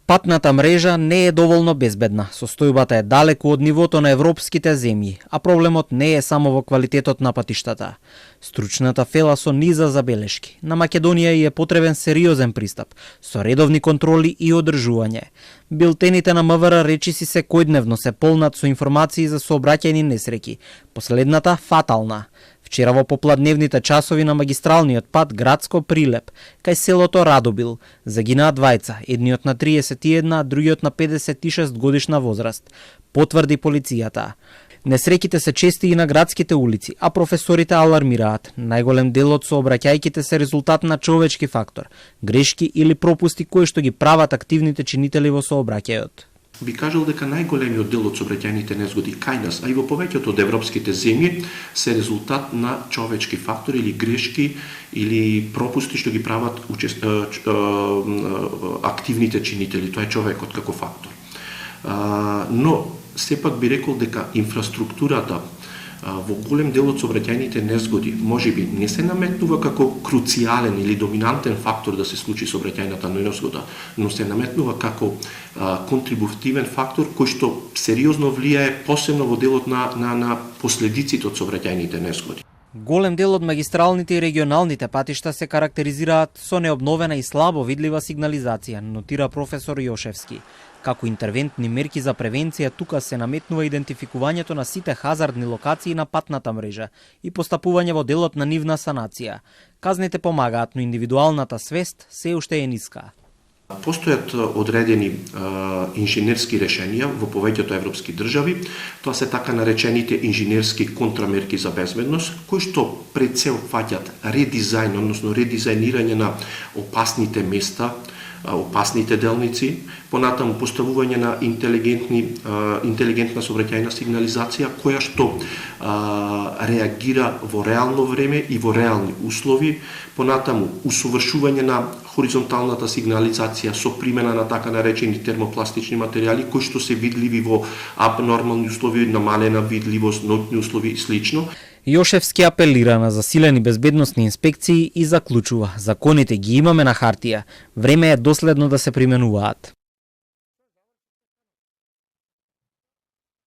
Патната мрежа не е доволно безбедна. Состојбата е далеку од нивото на европските земји, а проблемот не е само во квалитетот на патиштата. Стручната фела со низа забелешки. На Македонија и е потребен сериозен пристап, со редовни контроли и одржување. Билтените на МВР речиси секојдневно се полнат со информации за сообраќајни несреќи, последната фатална. Вчера во попладневните часови на магистралниот пат Градско Прилеп, кај селото Радобил, загинаа двајца, едниот на 31, а другиот на 56 годишна возраст, потврди полицијата. Несреќите се чести и на градските улици, а професорите алармираат. Најголем дел од сообраќајките се резултат на човечки фактор, грешки или пропусти кои што ги прават активните чинители во сообраќајот. Би кажал дека најголемиот дел од сообраќајните незгоди кај нас, а и во повеќето од европските земји, се резултат на човечки фактори или грешки или пропусти што ги прават активните чинители, тоа е човекот како фактор. Но сепак би рекол дека инфраструктурата во голем дел од сообраќајните незгоди можеби не се наметнува како круцијален или доминантен фактор да се случи сообраќајната незгода, но се наметнува како контрибутивен фактор кој што сериозно влијае посебно во делот на последиците од сообраќајните незгоди. Голем дел од магистралните и регионалните патишта се карактеризираат со необновена и слабо видлива сигнализација, нотира професор Јошевски. Како интервентни мерки за превенција тука се наметнува идентификувањето на сите хазардни локации на патната мрежа и постапување во делот на нивна санација. Казните помагаат, но индивидуалната свест се уште е ниска. Постојат одредени инженерски решенија во повеќето европски држави, тоа се така наречените инженерски контрамерки за безбедност, кои што пред се опфаќаат редизајн, односно редизајнирање на опасните места, опасните делници, понатаму поставување на интелигентна сообраќајна сигнализација која што реагира во реално време и во реални услови, понатаму усовршување на хоризонталната сигнализација со примена на така наречени термопластични материјали кои што се видливи во абнормални услови, намалена видливост, ноќни услови и слично. Јошевски апелира на засилени безбедносни инспекции и заклучува: законите ги имаме на хартија, време е доследно да се применуваат.